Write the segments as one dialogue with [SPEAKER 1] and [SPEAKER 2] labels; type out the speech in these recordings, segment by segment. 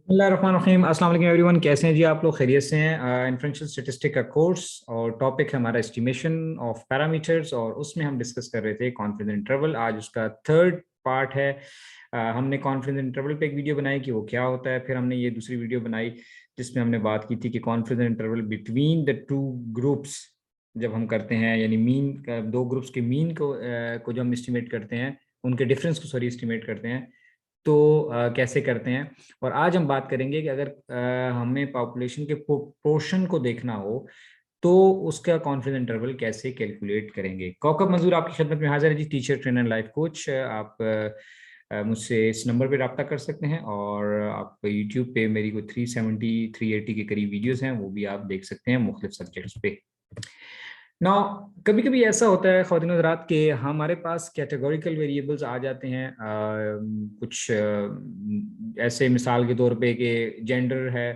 [SPEAKER 1] बिस्मिल्लाहिर्रहमानिर्रहीम। अस्सलाम वालेकुम एवरीवन, कैसे हैं जी आप लोग? खैरियत से हैं? इन्फ्लुएंशियल स्टैटिस्टिक का कोर्स और टॉपिक है हमारा एस्टिमेशन ऑफ पैरामीटर्स, और उसमें हम डिस्कस कर रहे थे कॉन्फिडेंस इंटरवल। आज उसका थर्ड पार्ट है। हमने कॉन्फिडेंस इंटरवल पे एक वीडियो बनाई कि वो क्या होता है, फिर हमने ये दूसरी वीडियो बनाई जिसमें हमने बात की थी कि confidence interval between the two groups जब हम करते हैं, यानी मीन दो ग्रुप्स के मीन को जो हम एस्टिमेट करते हैं, उनके डिफरेंस को सॉरी एस्टिमेट करते हैं, तो कैसे करते हैं। और आज हम बात करेंगे कि अगर हमें पॉपुलेशन के प्रोपोर्शन को देखना हो तो उसका कॉन्फिडेंस इंटरवल कैसे कैलकुलेट करेंगे। कौकब मंजूर आपकी खिदमत में हाजिर है जी, टीचर ट्रेनर लाइफ कोच। आप मुझसे इस नंबर पे रब्ता कर सकते हैं, और आप यूट्यूब पे मेरी कोई 370 380 के करीब वीडियोस हैं, वो भी आप देख सकते हैं मुख्तलिफ सब्जेक्ट्स पे। ना कभी कभी ऐसा होता है ख्वातीन हज़रात कि हमारे पास कैटेगोरिकल वेरिएबल्स आ जाते हैं। कुछ ऐसे मिसाल के तौर पे कि जेंडर है,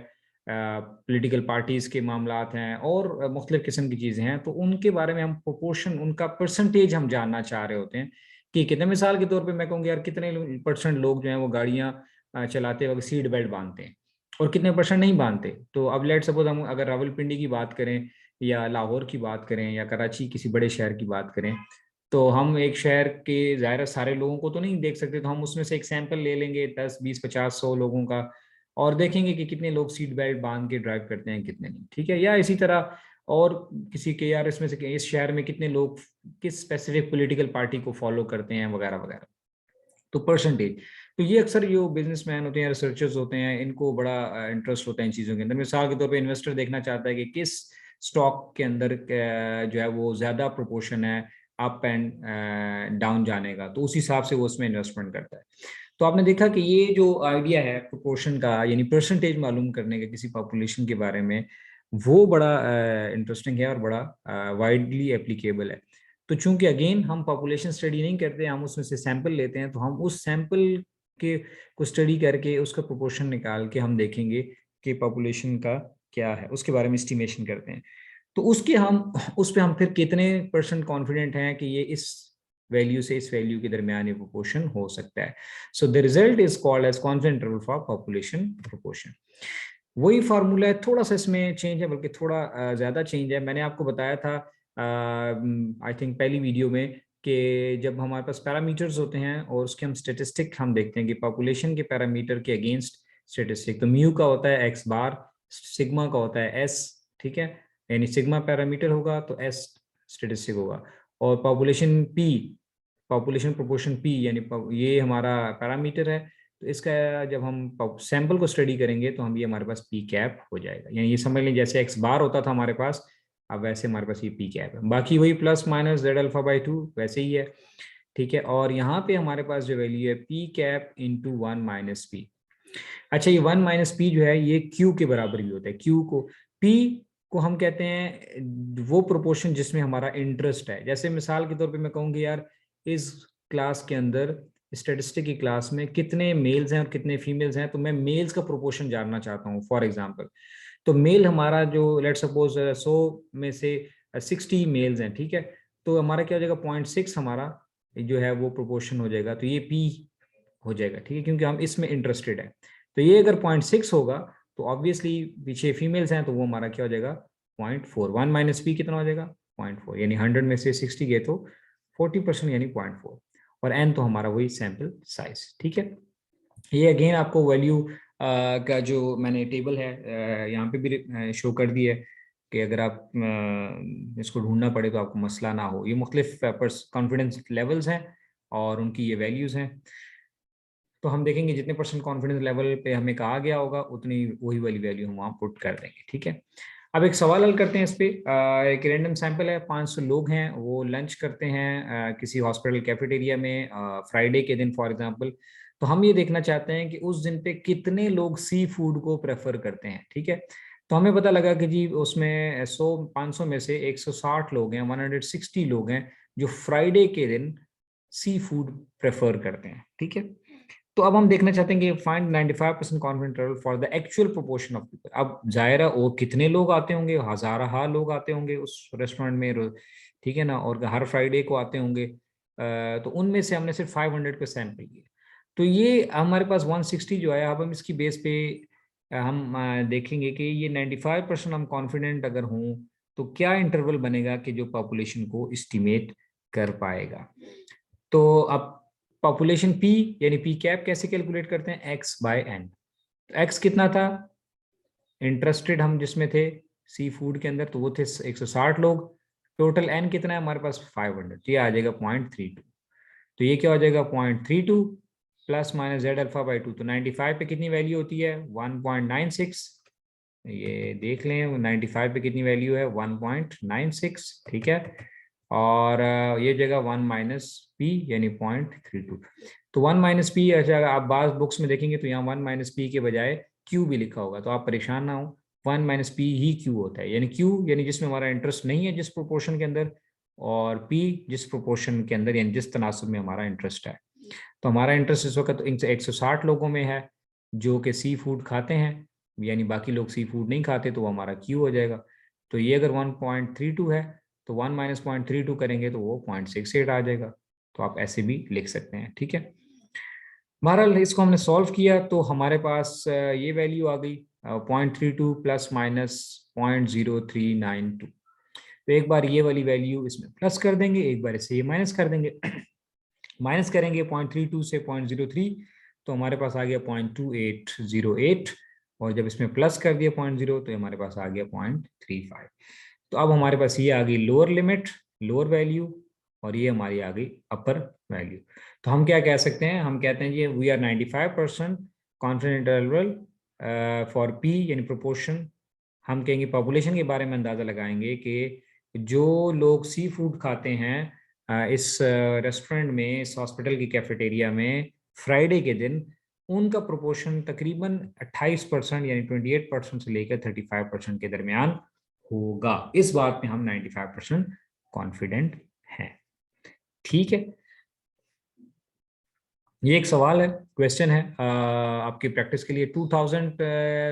[SPEAKER 1] पॉलिटिकल पार्टीज़ के मामलात हैं, और मुख्तलिफ़ किस्म की चीज़ें हैं, तो उनके बारे में हम प्रोपोर्शन, उनका परसेंटेज हम जानना चाह रहे होते हैं कि कितने। मिसाल के तौर पे मैं कहूँगी यार कितने परसेंट लोग जो हैं वो गाड़ियाँ चलाते वक्त सीट बेल्ट बांधते हैं और कितने परसेंट नहीं बांधते। तो अब लेट सपोज हम अगर रावलपिंडी की बात करें या लाहौर की बात करें या कराची किसी बड़े शहर की बात करें, तो हम एक शहर के ज़ाहिर सारे लोगों को तो नहीं देख सकते, तो हम उसमें से एक सैंपल ले लेंगे 10 20 50 100 लोगों का, और देखेंगे कि कितने लोग सीट बेल्ट बांध के ड्राइव करते हैं, कितने नहीं। ठीक है, या इसी तरह और किसी के यार इसमें से इस शहर में कितने लोग किस स्पेसिफिक पॉलिटिकल पार्टी को फॉलो करते हैं वगैरह वगैरह, तो परसेंटेज। तो ये अक्सर जो बिजनेसमैन होते हैं, रिसर्चर्स होते हैं, इनको बड़ा इंटरेस्ट होता है इन चीज़ों के अंदर। मिसाल के तौर पे इन्वेस्टर देखना चाहता है कि किस स्टॉक के अंदर जो है वो ज़्यादा प्रोपोर्शन है अप एंड डाउन जाने का, तो उस हिसाब से वो उसमें इन्वेस्टमेंट करता है। तो आपने देखा कि ये जो आइडिया है प्रोपोर्शन का, यानी परसेंटेज मालूम करने का किसी पॉपुलेशन के बारे में, वो बड़ा इंटरेस्टिंग है और बड़ा वाइडली एप्लीकेबल है। तो चूंकि अगेन हम पॉपुलेशन स्टडी नहीं करते, हम उसमें से सैंपल लेते हैं, तो हम उस सैंपल के को स्टडी करके उसका प्रोपोर्शन निकाल के हम देखेंगे कि पॉपुलेशन का क्या है, उसके बारे में एस्टिमेशन करते हैं। तो उसके हम उस पे हम फिर कितने परसेंट कॉन्फिडेंट हैं कि ये इस वैल्यू से इस वैल्यू के दरमियान ये प्रोपोर्शन हो सकता है। So the result is called as confidence interval for population proportion. वही फार्मूला है, थोड़ा सा इसमें चेंज है, बल्कि थोड़ा ज्यादा चेंज है। मैंने आपको बताया था आई थिंक पहली वीडियो में कि जब हमारे पास पैरामीटर्स होते हैं और उसके हम स्टेटिस्टिक हम देखते हैं कि पॉपुलेशन के पैरामीटर के अगेंस्ट स्टेटिस्टिक, तो म्यू का होता है एक्स बार, सिग्मा का होता है एस। ठीक है, यानी सिग्मा पैरामीटर होगा तो एस स्टेटिस्टिक होगा। और population P, population proportion P, यानी ये हमारा पैरामीटर है। तो इसका जब हम सैंपल को स्टडी करेंगे तो हम ये हमारे पास पी कैप हो जाएगा, यानी ये समझ लें जैसे एक्स बार होता था हमारे पास, अब वैसे हमारे पास ये पी कैप है। बाकी वही plus minus Z alpha by 2 वैसे ही है। ठीक है, और यहाँ पे हमारे पास जो वैल्यू है पी कैप इंटू 1 - पी। अच्छा, ये 1 - पी जो है ये क्यू के बराबर भी होता है। क्यू को, पी को हम कहते हैं वो प्रोपोर्शन जिसमें हमारा इंटरेस्ट है। जैसे मिसाल के तौर पे मैं कहूँगी यार इस क्लास के अंदर, स्टेटिस्टिक की क्लास में कितने मेल्स हैं और कितने फीमेल्स हैं, तो मैं मेल्स का प्रोपोर्शन जानना चाहता हूँ फॉर एग्जांपल। तो मेल हमारा जो लेट सपोज 100 में से 60 मेल्स हैं, ठीक है, तो हमारा क्या हो जाएगा 0.6 हमारा जो है वो प्रोपोर्शन हो जाएगा, तो ये पी हो जाएगा। ठीक है, क्योंकि हम इसमें इंटरेस्टेड है। तो ये अगर 0.6 होगा तो ऑब्वियसली पीछे फीमेल्स हैं, तो वो हमारा क्या हो जाएगा 0.4। 1 - पी कितना हो जाएगा 0.4, यानी 100 में से 60 गए तो 40%, यानी 0.4। और एन तो हमारा वही सैंपल साइज। ठीक है, ये अगेन आपको वैल्यू का जो मैंने टेबल है यहाँ पे भी शो कर दी है कि अगर आप इसको ढूंढना पड़े तो आपको मसला ना हो। ये मुख्तलिफ कॉन्फिडेंस लेवल्स हैं और उनकी ये वैल्यूज़ हैं। तो हम देखेंगे जितने परसेंट कॉन्फिडेंस लेवल पे हमें कहा गया होगा उतनी वही वाली वैल्यू हम वहाँ पुट कर देंगे। ठीक है, अब एक सवाल हल करते हैं इस पे। एक रैंडम सैंपल है, 500 लोग हैं, वो लंच करते हैं किसी हॉस्पिटल कैफेटेरिया में फ्राइडे के दिन फॉर एग्जांपल। तो हम ये देखना चाहते हैं कि उस दिन पे कितने लोग सी फूड को प्रेफर करते हैं। ठीक है, तो हमें पता लगा कि जी उसमें 500 में से 160 लोग हैं, 160 लोग हैं जो फ्राइडे के दिन सी फूड प्रेफर करते हैं। ठीक है, तो अब हम देखना चाहते हैं कि find 95% confidence interval for the actual proportion of people. अब जाहिर है वो कितने लोग आते होंगे, हजारा लोग आते होंगे उस रेस्टोरेंट में ठीक है ना, और हर फ्राइडे को आते होंगे। तो उनमें से हमने सिर्फ 500 पे सैंपल लिए। तो ये हमारे पास 160 जो है, अब हम इसकी बेस पे हम देखेंगे कि ये 95% हम कॉन्फिडेंट अगर हों तो क्या इंटरवल बनेगा कि जो पॉपुलेशन को एस्टिमेट कर पाएगा। तो अब पॉपुलेशन पी यानी पी कैप कैसे कैलकुलेट करते हैं, एक्स बाय एन। एक्स कितना था, इंटरेस्टेड हम जिसमें थे सी फूड के अंदर, तो वो थे 160 लोग। टोटल एन कितना है हमारे पास 500, ये आ जाएगा 0.32। तो ये क्या हो जाएगा 0.32 plus minus Z alpha by 2। तो 95 पे कितनी वैल्यू होती है 1.96, ये देख लें 95 पे कितनी वैल्यू है 1.96, ठीक है। और ये जगह 1 माइनस पी यानी 0.32। तो 1 माइनस पी, अच्छा आप बाज बुक्स में देखेंगे तो यहाँ 1 माइनस पी के बजाय क्यू भी लिखा होगा, तो आप परेशान ना हो, 1 माइनस पी ही क्यू होता है। यानी क्यू यानी जिसमें हमारा इंटरेस्ट नहीं है जिस प्रोपोर्शन के अंदर, और पी जिस प्रोपोर्शन के अंदर यानी जिस तनासब में हमारा इंटरेस्ट है। तो हमारा इंटरेस्ट इस वक्त 160 लोगों में है जो कि सी फूड खाते हैं, यानी बाकी लोग सी फूड नहीं खाते, तो वो हमारा क्यू हो जाएगा। तो ये अगर 1.32 है तो 1 माइनस 0.32 करेंगे तो वो 0.68 आ जाएगा। तो आप ऐसे भी लिख सकते हैं, ठीक है। बहरहाल इसको हमने सॉल्व किया तो हमारे पास ये वैल्यू आ गई 0.32 प्लस माइनस 0.0392। तो एक बार ये वाली वैल्यू इसमें प्लस कर देंगे, एक बार इसे ये माइनस कर देंगे। माइनस करेंगे 0.32 से 0.03, तो हमारे पास आ गया 0.2808, और जब इसमें प्लस कर दिया 0.0 तो हमारे पास आ गया 0.35। तो अब हमारे पास ये आ गई लोअर लिमिट, लोअर वैल्यू, और ये हमारी आ गई अपर वैल्यू। तो हम क्या कह सकते हैं, हम कहते हैं ये we are 95% confident interval for P यानी प्रोपोर्शन। हम कहेंगे पॉपुलेशन के बारे में अंदाजा लगाएंगे कि जो लोग सी फूड खाते हैं इस रेस्टोरेंट में, इस हॉस्पिटल की कैफेटेरिया में फ्राइडे के दिन, उनका प्रोपोर्शन तकरीबन 28% यानी 28% से लेकर 35% के दरमियान होगा। इस बात में हम 95% कॉन्फिडेंट हैं, ठीक है। ये एक सवाल है, क्वेश्चन है आपकी प्रैक्टिस के लिए। 2000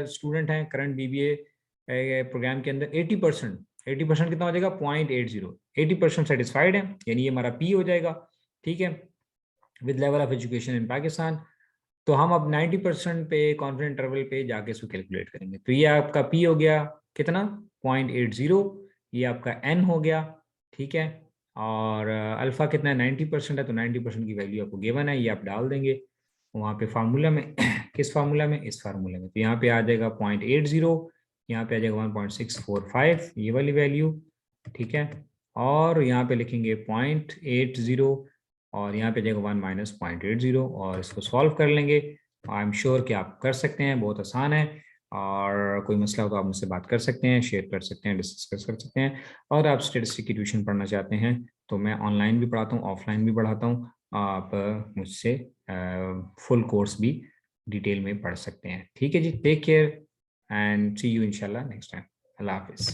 [SPEAKER 1] स्टूडेंट हैं करंट बीबीए प्रोग्राम के अंदर। 80% कितना हो जाएगा 0.80। 80% सेटिस्फाइड है, यानी ये हमारा पी हो जाएगा, ठीक है, with level of education in Pakistan. तो हम अब 90% पे कॉन्फिडेंट इंटरवल पे जाके इसको कैलकुलेट करेंगे। तो ये आपका पी हो गया कितना 0.80, ये आपका एन हो गया, ठीक है। और अल्फा कितना है 90% है, तो 90% की वैल्यू आपको गिवन है, ये आप डाल देंगे वहाँ पे फार्मूला में। किस फार्मूला में, इस फार्मूला में। तो यहाँ पे आ जाएगा 0.80, यहाँ पे आ जाएगा 1.645 ये वाली वैल्यू, ठीक है। और यहाँ पे लिखेंगे 0.80, और यहाँ पे जाएगा 1 माइनस 0.80, और इसको सॉल्व कर लेंगे। आई एम श्योर कि आप कर सकते हैं, बहुत आसान है। और कोई मसला हो तो आप मुझसे बात कर सकते हैं, शेयर कर सकते हैं, डिस्कस कर सकते हैं। और आप स्टैटिस्टिक्स की ट्यूशन पढ़ना चाहते हैं तो मैं ऑनलाइन भी पढ़ाता हूँ, ऑफलाइन भी पढ़ाता हूँ। आप मुझसे फुल कोर्स भी डिटेल में पढ़ सकते हैं, ठीक है जी। Take care and see you इंशाल्लाह नेक्स्ट टाइम। अल्लाह हाफिज़।